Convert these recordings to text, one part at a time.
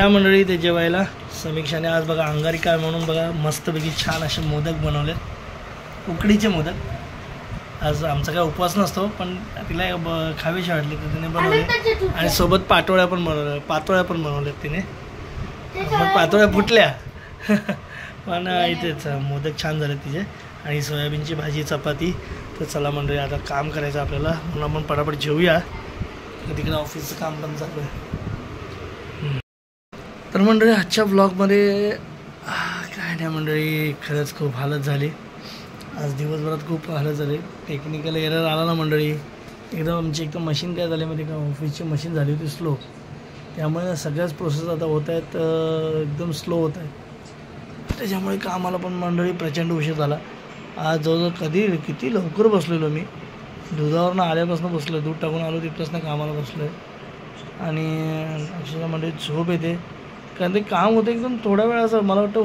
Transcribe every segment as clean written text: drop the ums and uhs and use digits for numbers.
त्या मंडळी ते जेवायला समीक्षाने आज बघा अंगारिका म्हणून बघा मस्तपैकी छान असे मोदक बनवले, उकडीचे मोदक। आज आमचा काय उपवास नसतो पण तिला खावीशी वाटली तर तिने बनवले आणि सोबत पातोळ्या पण बनवल्यात तिने। पातोळ्या फुटल्या पण इथेच मोदक छान झाले तिचे आणि सोयाबीनची भाजी चपाती। तर चला मंडळी आता काम करायचं आपल्याला, म्हणून आपण पटापट जेवूया, तिकडे ऑफिसचं काम पण चालू आहे। तर मंडळी आजच्या ब्लॉगमध्ये काय नाही मंडळी, खरंच खूप हालत झाली आज दिवसभरात, खूप हालत झाली। टेक्निकल एरर आला ना मंडळी, एकदम आमची एकदम मशीन काय झाली माहिती का, ऑफिसची मशीन झाली होती स्लो, त्यामुळे सगळ्याच प्रोसेस आता होत आहेत एकदम स्लो होत आहेत। त्याच्यामुळे कामाला पण मंडळी प्रचंड उशीर झाला आज। जवळजवळ किती लवकर बसलेलो मी, दुधावरनं आल्यापासून बसलो आहे, दूध टाकून आलो तिथपासून कामाला बसलो आहे आणि अक्षरशः मंडळी झोप येते, कारण ते काम होतं एकदम थोड्या वेळाचं, मला वाटतं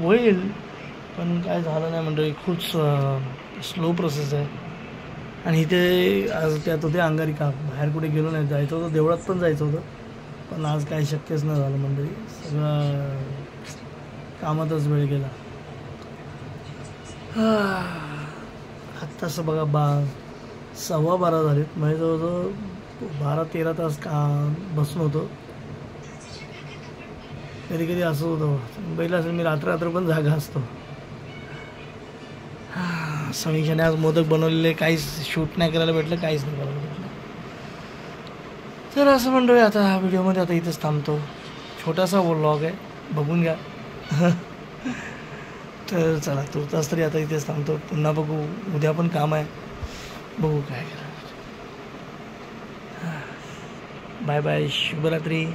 होईल पण काय झालं नाही मंडळी, खूप स्लो प्रोसेस आहे। आणि इथे आज त्यात होते अंगारिका, बाहेर कुठे गेलो नाही, जायचं होतं देवळात पण जायचं होतं पण आज काही शक्यच नाही झालं मंडळी, सगळं कामातच वेळ गेला। आत्ताच बघा 12:15 झालेत, म्हणजे जवळजवळ 12-13 तास बसून होतो। कधी कधी असं होतं, पहिलं असेल मी रात्र पण जागा असतो। समीक्षाने आज मोदक बनवलेले, काहीच शूट नाही करायला भेटलं, काहीच नाही करायला भेटलं। तर असं मंडळी आता हा व्हिडिओमध्ये आता इथंच थांबतो, छोटासा व्लॉग आहे, बघून घ्या। तर चला तुर्तास तरी आता इथेच थांबतो, पुन्हा बघू, उद्या पण काम आहे, बघू काय करा। बाय बाय, शुभरात्री।